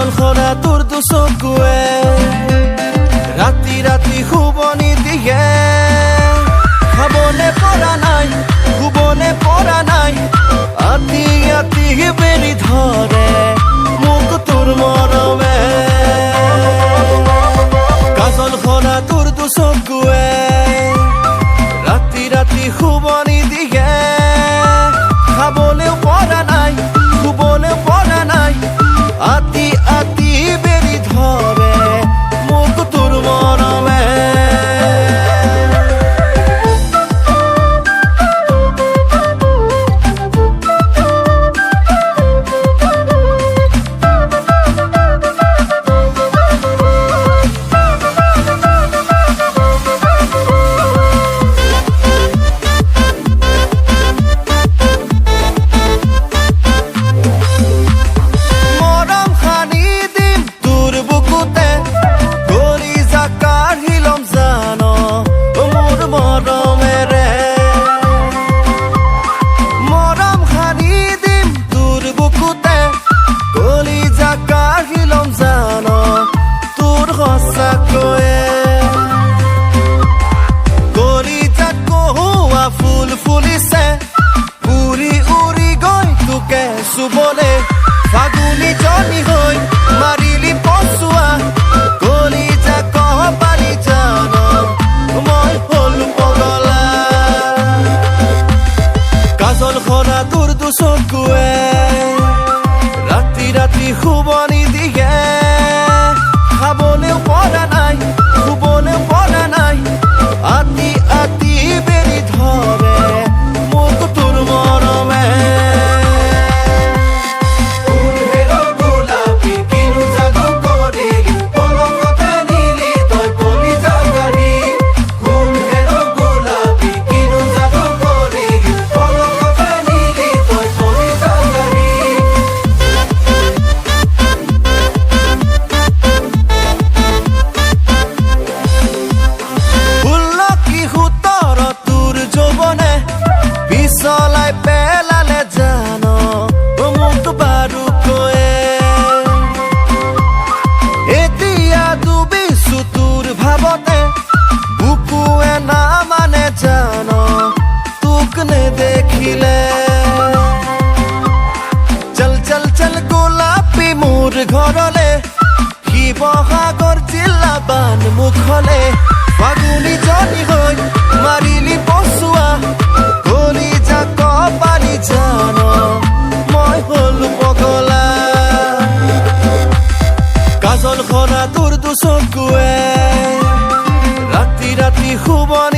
কাজল খনা তোৰ দুচকুৱে ৰাতি ৰাতি শুবনি দিয়ে খাবনে পৰা নাই শুবনে পৰা নাই আতি আতি বেৰি ধৰে মোক তোৰ মৰমে কাজল খনা তোৰ দুচকুৱে ৰাতি ৰাতি শুবনি দিয়ে খাবনে পৰা নাই শুবনে পৰা নাই আতি আতি বেৰি ধৰে মোক তোৰ মৰমে বলে ফাগুনি জনি হই মারিলি পছুয়া গলি যা কহ পালি জানো মই হল পগলা কাজল খনা তোৰ দুচকুৱে ৰাতি ৰাতি শুবনি দিয়ে খাবনেও পৰা নাই শুবনেও পৰা নাই আতি আতি বেৰি ধৰে মোক তোৰ মৰমে চলাই পেলালে জানো মোক বাৰু কয়ে এতিয়া ডুবিছো তোৰ ভাৱতে বুকুৱে না মানে জানো তোক নেদেখিলে চল চল চল গোলাপী মোৰ ঘৰলে শিৱসাগৰ জিলা বান মুখলে ফাগুনি জনি হৈ মাৰিলি পছুৱা গলি যা কপালি জানো মই হল পগলা কাজল খনা তোৰ দুচকুৱে ৰাতি ৰাতি শুবনি